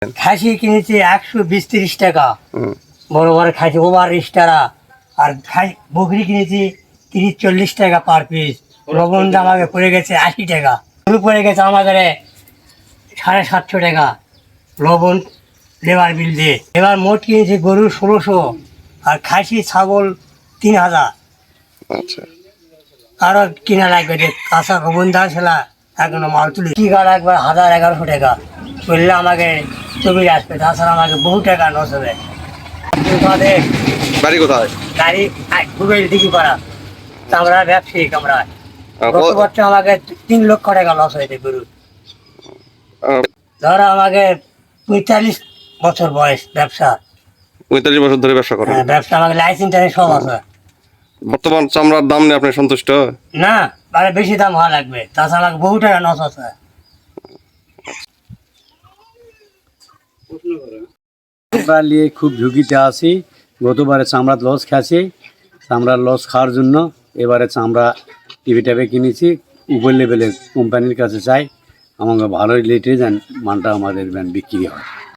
খাসি কিনেছি 120-30 টাকা, বড় বড় খাসি ওভার টাকা। আর বকরি কিনেছি 30-40 টাকা পার পিস। লবণ দাম আগে পড়ে গেছে 80 টাকা, গরু পড়ে গেছে আমাদের 750 টাকা লবণ লেবার বিল দিয়ে। এবার মোট কিনেছি গরু 1600 আর খাসি ছাগল 3000। আচ্ছা, আরো কিনা লাগবে যে কাঁচা গোবন দা ছেলা এখনো মাল তুলি টিকা লাগবে 1000-1100 টাকা করলে আমাকে ছবি আসবে, তাছাড়া আমাকে বহু টাকা লস হবে। বাড়ি কোথায়? গাড়ি গুগল দিকে করা আমরা ব্যবসায়িক, আমরা গত বছর আমাকে 3 লক্ষ টাকা লস হয়েছে গরু। ধরো আমাকে 45 বছর বয়স, ব্যবসা 45 বছর ধরে ব্যবসা করেন? ব্যবসা আমাকে লাইসেন্স সব আছে। বর্তমান চামড়ার দাম নিয়ে আপনি সন্তুষ্ট? না, মানে বেশি দাম হওয়া লাগবে, তাছাড়া আমাকে বহু টাকা লস আছে। আমরা নিয়ে খুব ঝুঁকিতে আছি। গতবারে চামড়ার লস খাচ্ছি, চামড়ার লস খাওয়ার জন্য এবারে চামড়া টিভি ট্যাবে কিনেছি। উপর লেভেলের কোম্পানির কাছে চাই আমাকে ভালো রেটে যেন মালটা আমাদের বিক্রি হয়।